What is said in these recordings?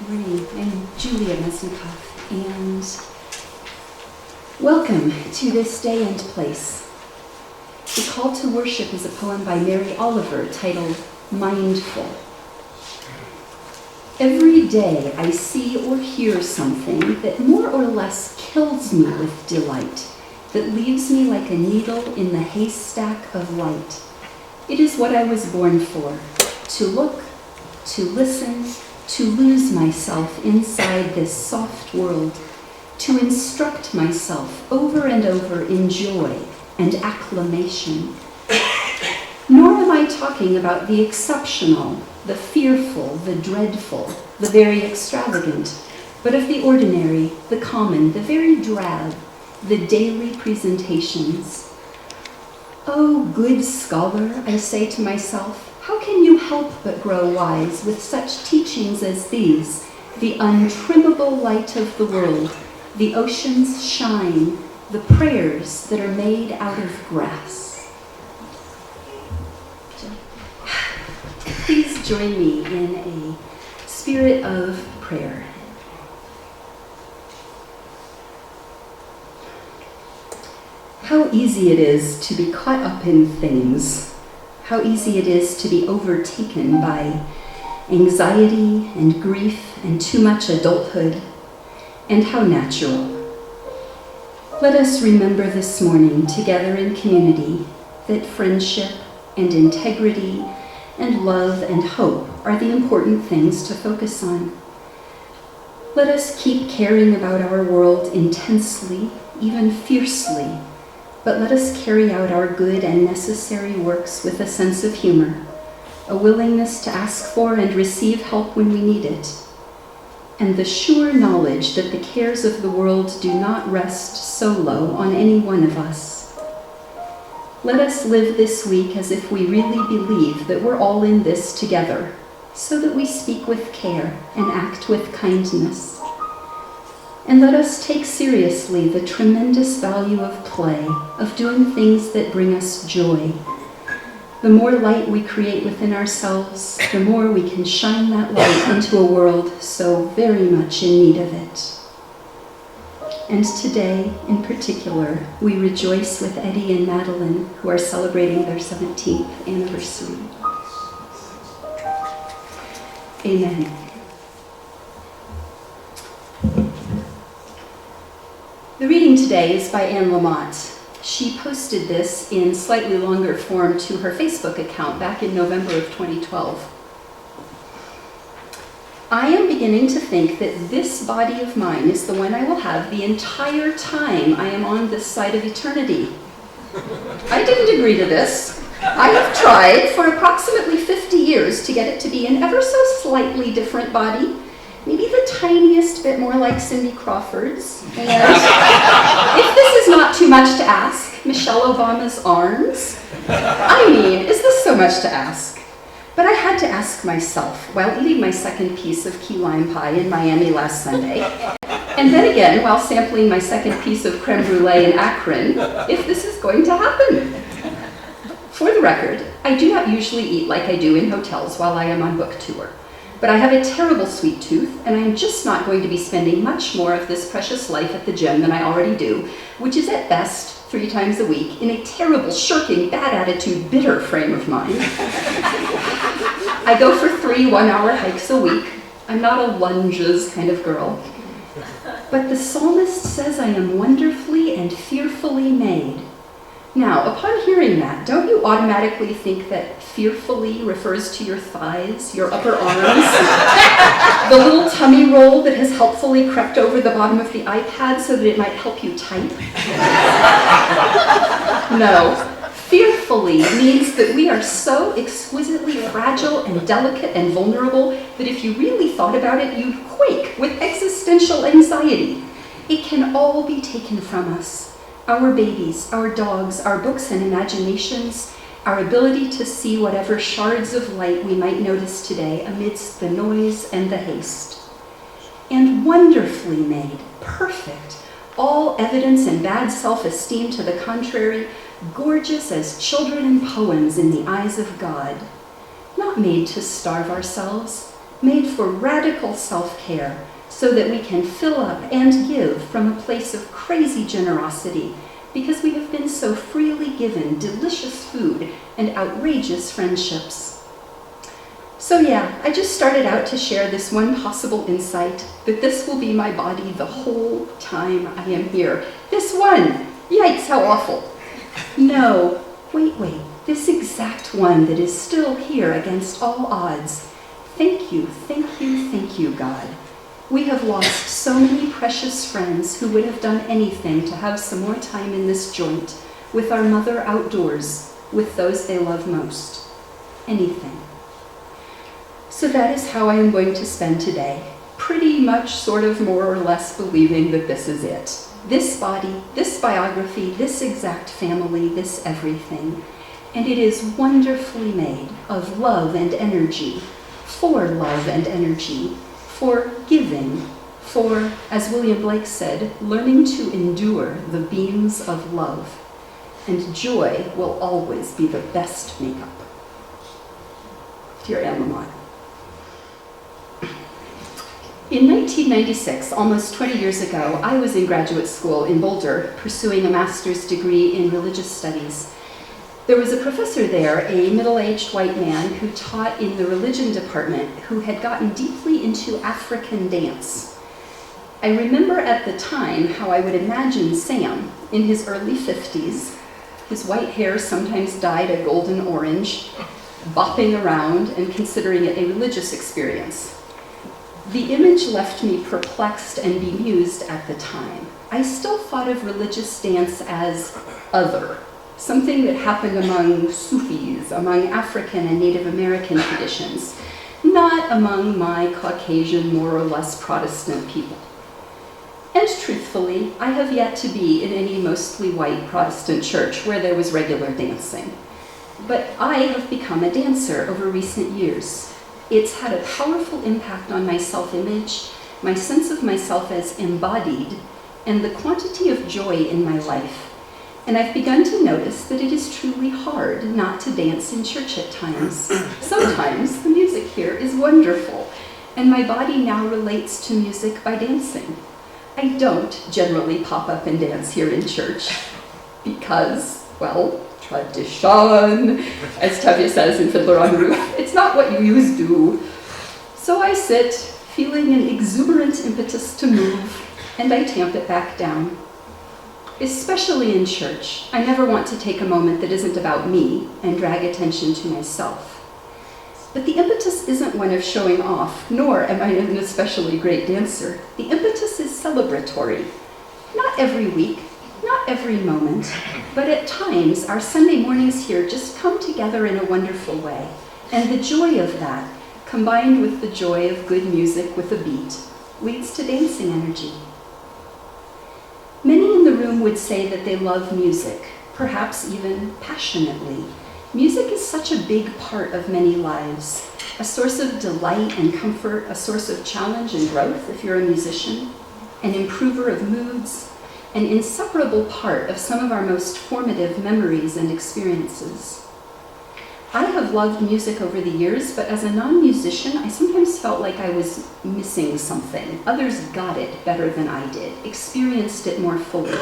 morning. I'm Julia Mesnikoff, and welcome to this day and place. The Call to Worship is a poem by Mary Oliver titled Mindful. Every day I see or hear something that more or less kills me with delight, that leaves me like a needle in the haystack of light. It is what I was born for, to look, to listen, to lose myself inside this soft world, to instruct myself over and over in joy and acclamation. Nor am I talking about the exceptional, the fearful, the dreadful, the very extravagant, but of the ordinary, the common, the very drab, the daily presentations. Oh, good scholar, I say to myself, how can you help but grow wise with such teachings as these, the untrimmable light of the world, the ocean's shine, the prayers that are made out of grass? Please join me in a spirit of prayer. How easy it is to be caught up in things. How easy it is to be overtaken by anxiety and grief and too much adulthood, and how natural. Let us remember this morning, together in community, that friendship and integrity and love and hope are the important things to focus on. Let us keep caring about our world intensely, even fiercely, but let us carry out our good and necessary works with a sense of humor, a willingness to ask for and receive help when we need it, and the sure knowledge that the cares of the world do not rest solo on any one of us. Let us live this week as if we really believe that we're all in this together, so that we speak with care and act with kindness. And let us take seriously the tremendous value of play, of doing things that bring us joy. The more light we create within ourselves, the more we can shine that light into a world so very much in need of it. And today, in particular, we rejoice with Eddie and Madeline, who are celebrating their 17th anniversary. Amen. The reading today is by Anne Lamott. She posted this in slightly longer form to her Facebook account back in November of 2012. I am beginning to think that this body of mine is the one I will have the entire time I am on this side of eternity. I didn't agree to this. I have tried for approximately 50 years to get it to be an ever so slightly different body, maybe the tiniest bit more like Cindy Crawford's. And if this is not too much to ask, Michelle Obama's arms. I mean, is this so much to ask? But I had to ask myself while eating my second piece of key lime pie in Miami last Sunday, and then again while sampling my second piece of creme brulee in Akron, if this is going to happen. For the record, I do not usually eat like I do in hotels while I am on book tour. But I have a terrible sweet tooth, and I am just not going to be spending much more of this precious life at the gym than I already do, which is at best 3 times a week, in a terrible, shirking, bad attitude, bitter frame of mind. I go for 3 one-hour hikes a week. I'm not a lunges kind of girl. But the psalmist says I am wonderfully and fearfully made. Now, upon hearing that, don't you automatically think that fearfully refers to your thighs, your upper arms, the little tummy roll that has helpfully crept over the bottom of the iPad so that it might help you type? No, fearfully means that we are so exquisitely fragile and delicate and vulnerable that if you really thought about it, you'd quake with existential anxiety. It can all be taken from us. Our babies, our dogs, our books and imaginations, our ability to see whatever shards of light we might notice today amidst the noise and the haste. And wonderfully made, perfect, all evidence and bad self-esteem to the contrary, gorgeous as children and poems in the eyes of God. Not made to starve ourselves, made for radical self-care so that we can fill up and give from a place of crazy generosity because we have been so freely given delicious food and outrageous friendships. So yeah, I just started out to share this one possible insight, that this will be my body the whole time I am here. This one! Yikes, how awful. No, wait, this exact one that is still here against all odds. Thank you, God. We have lost so many precious friends who would have done anything to have some more time in this joint, with our mother outdoors, with those they love most. Anything. So that is how I am going to spend today, pretty much sort of more or less believing that this is it. This body, this biography, this exact family, this everything. And it is wonderfully made of love and energy, for love and energy, for giving, for, as William Blake said, learning to endure the beams of love. And joy will always be the best makeup. Dear Emma. In 1996, almost 20 years ago, I was in graduate school in Boulder, pursuing a master's degree in religious studies. There was a professor there, a middle-aged white man who taught in the religion department, who had gotten deeply into African dance. I remember at the time how I would imagine Sam, in his early 50s, his white hair sometimes dyed a golden orange, bopping around and considering it a religious experience. The image left me perplexed and bemused at the time. I still thought of religious dance as other, something that happened among Sufis, among African and Native American traditions, not among my Caucasian, more or less Protestant people. And truthfully, I have yet to be in any mostly white Protestant church where there was regular dancing. But I have become a dancer over recent years. It's had a powerful impact on my self-image, my sense of myself as embodied, and the quantity of joy in my life. And I've begun to notice that it is truly hard not to dance in church at times. Sometimes the music here is wonderful, and my body now relates to music by dancing. I don't generally pop up and dance here in church because, well, tradition, as Tevye says in Fiddler on the Roof, it's not what you used to. So I sit, feeling an exuberant impetus to move, and I tamp it back down. Especially in church, I never want to take a moment that isn't about me and drag attention to myself. But the impetus isn't one of showing off, nor am I an especially great dancer. The impetus is celebratory. Not every week, not every moment, but at times our Sunday mornings here just come together in a wonderful way. And the joy of that, combined with the joy of good music with a beat, leads to dancing energy. Many in the room would say that they love music, perhaps even passionately. Music is such a big part of many lives, a source of delight and comfort, a source of challenge and growth if you're a musician, an improver of moods, an inseparable part of some of our most formative memories and experiences. I have loved music over the years, but as a non-musician, I sometimes felt like I was missing something. Others got it better than I did, experienced it more fully.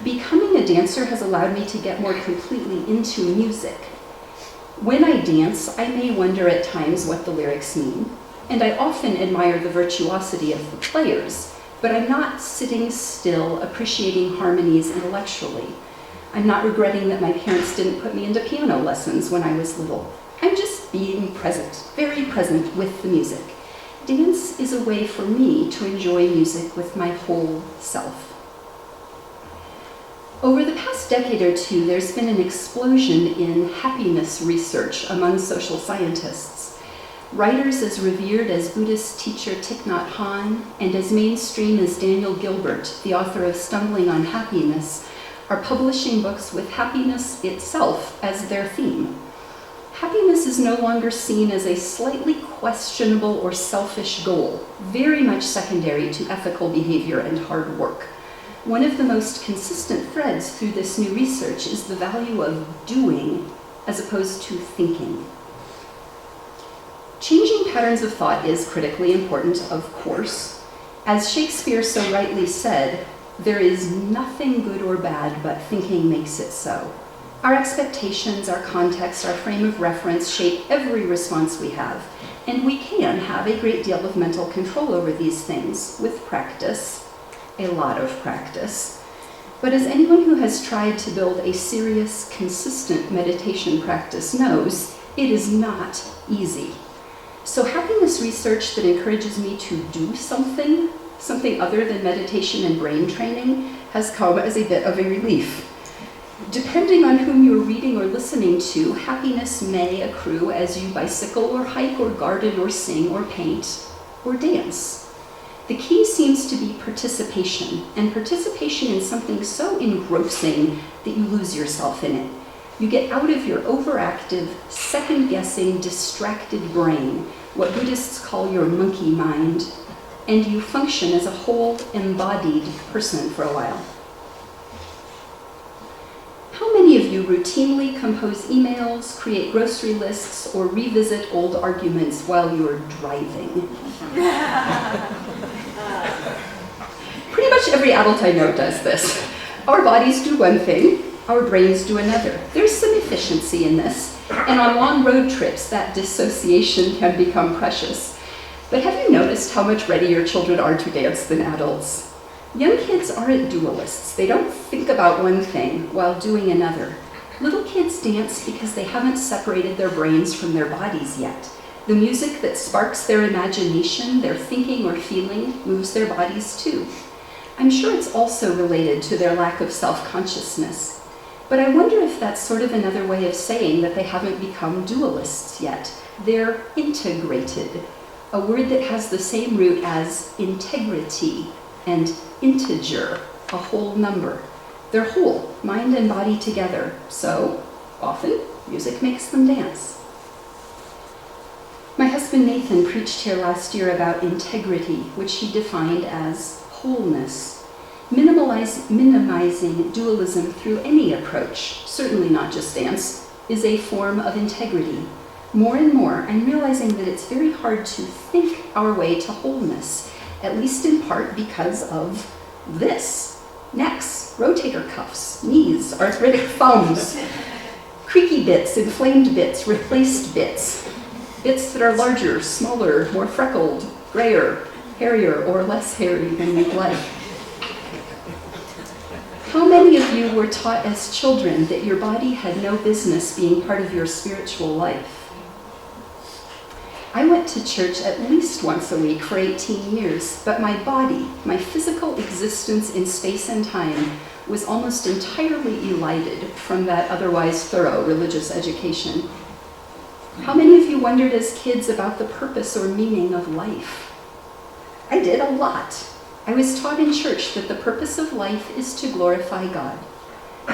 Becoming a dancer has allowed me to get more completely into music. When I dance, I may wonder at times what the lyrics mean, and I often admire the virtuosity of the players, but I'm not sitting still appreciating harmonies intellectually. I'm not regretting that my parents didn't put me into piano lessons when I was little. I'm just being present, very present with the music. Dance is a way for me to enjoy music with my whole self. Over the past decade or two, there's been an explosion in happiness research among social scientists. Writers as revered as Buddhist teacher Thich Nhat Hanh and as mainstream as Daniel Gilbert, the author of Stumbling on Happiness, are publishing books with happiness itself as their theme. Happiness is no longer seen as a slightly questionable or selfish goal, very much secondary to ethical behavior and hard work. One of the most consistent threads through this new research is the value of doing as opposed to thinking. Changing Developing patterns of thought is critically important, of course. As Shakespeare so rightly said, there is nothing good or bad, but thinking makes it so. Our expectations, our context, our frame of reference shape every response we have, and we can have a great deal of mental control over these things with practice, a lot of practice. But as anyone who has tried to build a serious, consistent meditation practice knows, it is not easy. So happiness research that encourages me to do something other than meditation and brain training, has come as a bit of a relief. Depending on whom you're reading or listening to, happiness may accrue as you bicycle or hike or garden or sing or paint or dance. The key seems to be participation, and participation in something so engrossing that you lose yourself in it. You get out of your overactive, second-guessing, distracted brain, what Buddhists call your monkey mind, and you function as a whole, embodied person for a while. How many of you routinely compose emails, create grocery lists, or revisit old arguments while you're driving? Pretty much every adult I know does this. Our bodies do one thing, our brains do another. There's some efficiency in this, and on long road trips, that dissociation can become precious. But have you noticed how much readier children are to dance than adults? Young kids aren't dualists. They don't think about one thing while doing another. Little kids dance because they haven't separated their brains from their bodies yet. The music that sparks their imagination, their thinking or feeling, moves their bodies too. I'm sure it's also related to their lack of self-consciousness. But I wonder if that's sort of another way of saying that they haven't become dualists yet. They're integrated, a word that has the same root as integrity and integer, a whole number. They're whole, mind and body together, so often music makes them dance. My husband Nathan preached here last year about integrity, which he defined as wholeness. Minimizing dualism through any approach, certainly not just dance, is a form of integrity. More and more, I'm realizing that it's very hard to think our way to wholeness, at least in part because of this. Necks, rotator cuffs, knees, arthritic thumbs, creaky bits, inflamed bits, replaced bits, bits that are larger, smaller, more freckled, grayer, hairier, or less hairy than you'd like. How many of you were taught as children that your body had no business being part of your spiritual life? I went to church at least once a week for 18 years, but my body, my physical existence in space and time, was almost entirely elided from that otherwise thorough religious education. How many of you wondered as kids about the purpose or meaning of life? I did a lot. I was taught in church that the purpose of life is to glorify God.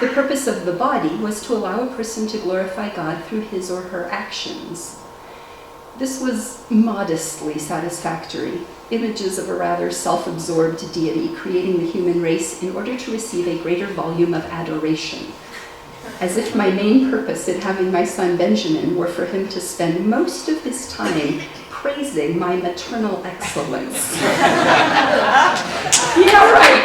The purpose of the body was to allow a person to glorify God through his or her actions. This was modestly satisfactory, images of a rather self-absorbed deity creating the human race in order to receive a greater volume of adoration. As if my main purpose in having my son Benjamin were for him to spend most of his time praising my maternal excellence. Yeah, right.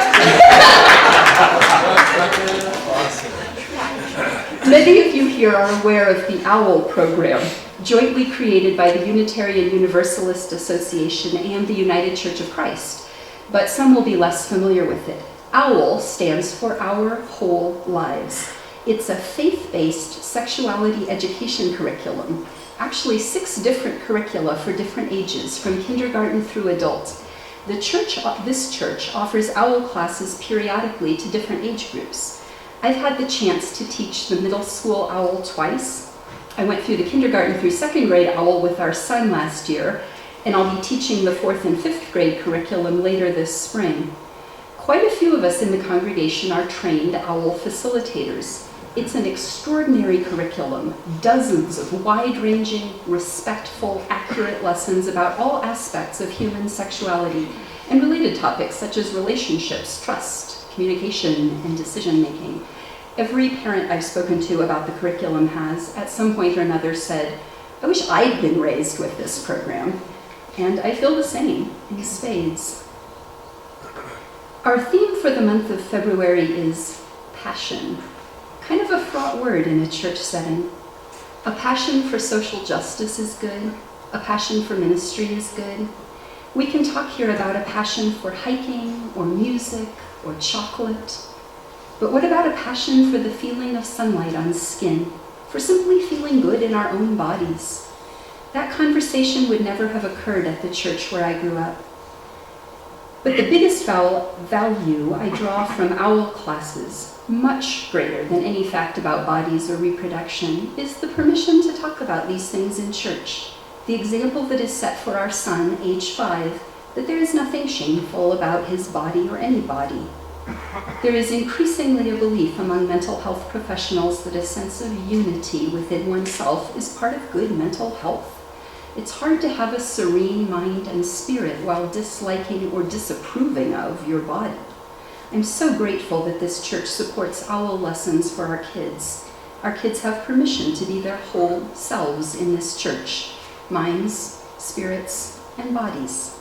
Many of you here are aware of the OWL program, jointly created by the Unitarian Universalist Association and the United Church of Christ, but some will be less familiar with it. OWL stands for Our Whole Lives. It's a faith-based sexuality education curriculum, actually 6 different curricula for different ages, from kindergarten through adult. This church offers OWL classes periodically to different age groups. I've had the chance to teach the middle school OWL twice. I went through the kindergarten through 2nd grade OWL with our son last year, and I'll be teaching the 4th and 5th grade curriculum later this spring. Quite a few of us in the congregation are trained OWL facilitators. It's an extraordinary curriculum, dozens of wide-ranging, respectful, accurate lessons about all aspects of human sexuality and related topics such as relationships, trust, communication, and decision-making. Every parent I've spoken to about the curriculum has, at some point or another, said, I wish I'd been raised with this program, and I feel the same in spades. Our theme for the month of February is passion, kind of a fraught word in a church setting. A passion for social justice is good. A passion for ministry is good. We can talk here about a passion for hiking or music or chocolate. But what about a passion for the feeling of sunlight on skin, for simply feeling good in our own bodies? That conversation would never have occurred at the church where I grew up. But the biggest value I draw from OWL classes, much greater than any fact about bodies or reproduction, is the permission to talk about these things in church. The example that is set for our son, age 5, that there is nothing shameful about his body or any body. There is increasingly a belief among mental health professionals that a sense of unity within oneself is part of good mental health. It's hard to have a serene mind and spirit while disliking or disapproving of your body. I'm so grateful that this church supports OWL lessons for our kids. Our kids have permission to be their whole selves in this church, minds, spirits, and bodies.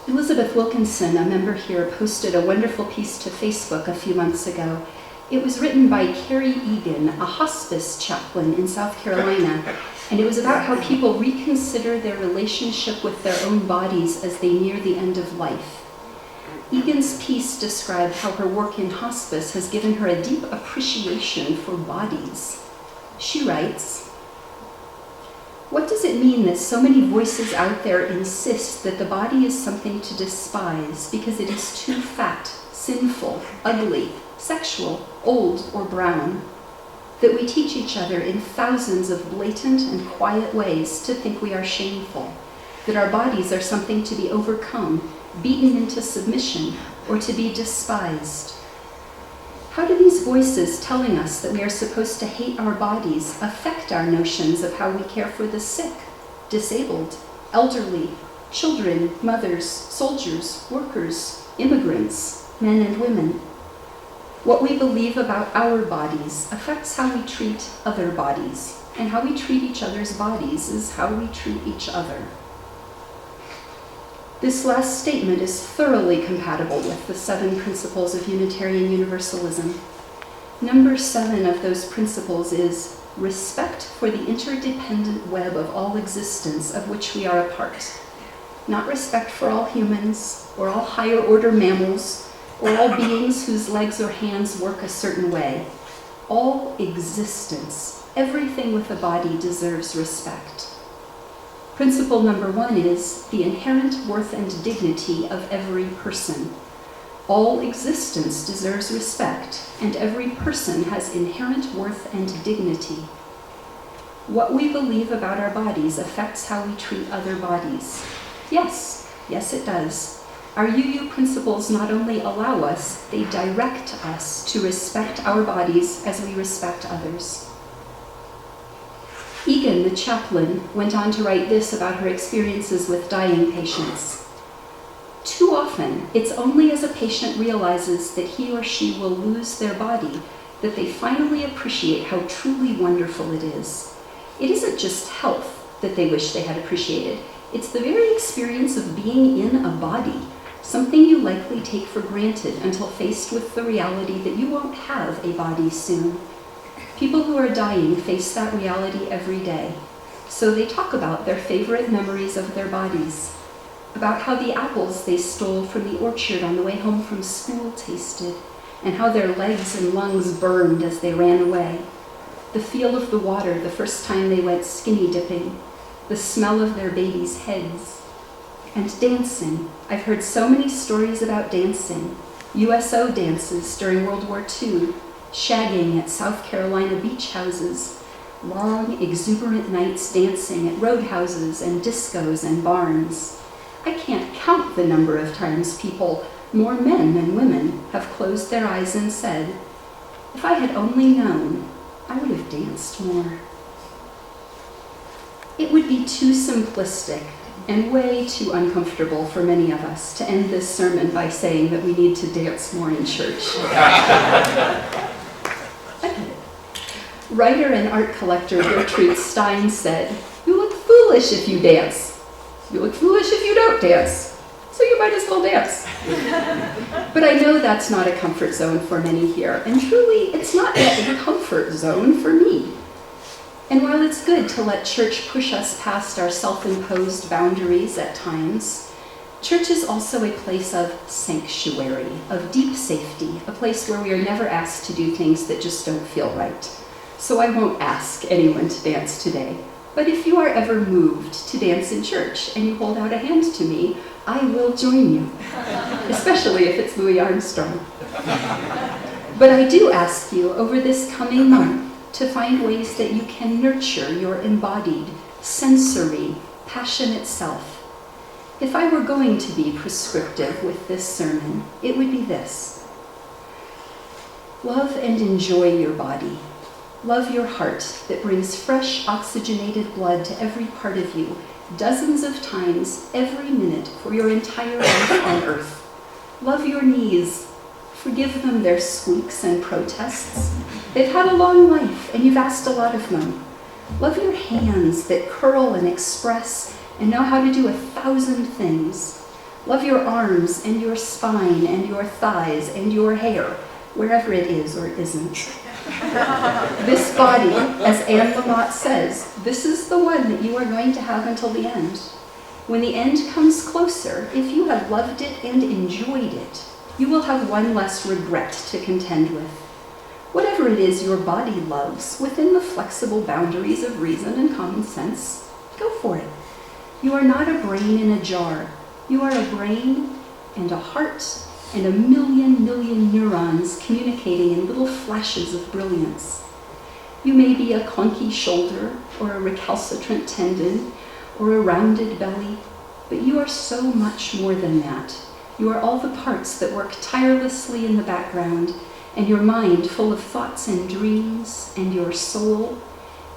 Elizabeth Wilkinson, a member here, posted a wonderful piece to Facebook a few months ago. It was written by Carrie Egan, a hospice chaplain in South Carolina, and it was about how people reconsider their relationship with their own bodies as they near the end of life. Egan's piece described how her work in hospice has given her a deep appreciation for bodies. She writes, "What does it mean that so many voices out there insist that the body is something to despise because it is too fat, sinful, ugly, sexual, old, or brown? That we teach each other in thousands of blatant and quiet ways to think we are shameful, that our bodies are something to be overcome, beaten into submission, or to be despised? How do these voices telling us that we are supposed to hate our bodies affect our notions of how we care for the sick, disabled, elderly, children, mothers, soldiers, workers, immigrants, men and women? What we believe about our bodies affects how we treat other bodies, and how we treat each other's bodies is how we treat each other." This last statement is thoroughly compatible with the 7 principles of Unitarian Universalism. Number 7 of those principles is respect for the interdependent web of all existence of which we are a part. Not respect for all humans, or all higher order mammals, or all beings whose legs or hands work a certain way. All existence, everything with a body, deserves respect. Principle number 1 is the inherent worth and dignity of every person. All existence deserves respect, and every person has inherent worth and dignity. What we believe about our bodies affects how we treat other bodies. Yes, it does. Our UU principles not only allow us, they direct us to respect our bodies as we respect others. Egan, the chaplain, went on to write this about her experiences with dying patients. "Too often, it's only as a patient realizes that he or she will lose their body that they finally appreciate how truly wonderful it is. It isn't just health that they wish they had appreciated. It's the very experience of being in a body, something you likely take for granted until faced with the reality that you won't have a body soon. People who are dying face that reality every day, so they talk about their favorite memories of their bodies, about how the apples they stole from the orchard on the way home from school tasted, and how their legs and lungs burned as they ran away, the feel of the water the first time they went skinny dipping, the smell of their babies' heads. And dancing. I've heard so many stories about dancing. USO dances during World War II, shagging at South Carolina beach houses, long, exuberant nights dancing at roadhouses and discos and barns. I can't count the number of times people, more men than women, have closed their eyes and said, "If I had only known, I would have danced more." It would be too simplistic and way too uncomfortable for many of us to end this sermon by saying that we need to dance more in church. Writer and art collector Gertrude Stein said, "You look foolish if you dance. You look foolish if you don't dance. So you might as well dance." But I know that's not a comfort zone for many here, and truly, it's not yet a comfort zone for me. And while it's good to let church push us past our self-imposed boundaries at times, church is also a place of sanctuary, of deep safety, a place where we are never asked to do things that just don't feel right. So I won't ask anyone to dance today. But if you are ever moved to dance in church and you hold out a hand to me, I will join you, especially if it's Louis Armstrong. But I do ask you over this coming month to find ways that you can nurture your embodied, sensory, passionate self. If I were going to be prescriptive with this sermon, it would be this. Love and enjoy your body. Love your heart that brings fresh, oxygenated blood to every part of you, dozens of times every minute for your entire life on earth. Love your knees. Forgive them their squeaks and protests. They've had a long life, and you've asked a lot of them. Love your hands that curl and express and know how to do 1,000 things. Love your arms and your spine and your thighs and your hair, wherever it is or isn't. This body, as Anne Lamott says, this is the one that you are going to have until the end. When the end comes closer, if you have loved it and enjoyed it, you will have one less regret to contend with. Whatever it is your body loves, within the flexible boundaries of reason and common sense, go for it. You are not a brain in a jar. You are a brain and a heart and a million neurons communicating in little flashes of brilliance. You may be a clunky shoulder or a recalcitrant tendon or a rounded belly, but you are so much more than that. You are all the parts that work tirelessly in the background, and your mind full of thoughts and dreams, and your soul,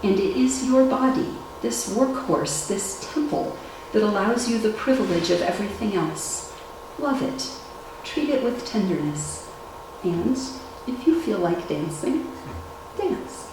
and it is your body, this workhorse, this temple, that allows you the privilege of everything else. Love it. Treat it with tenderness. And if you feel like dancing, dance.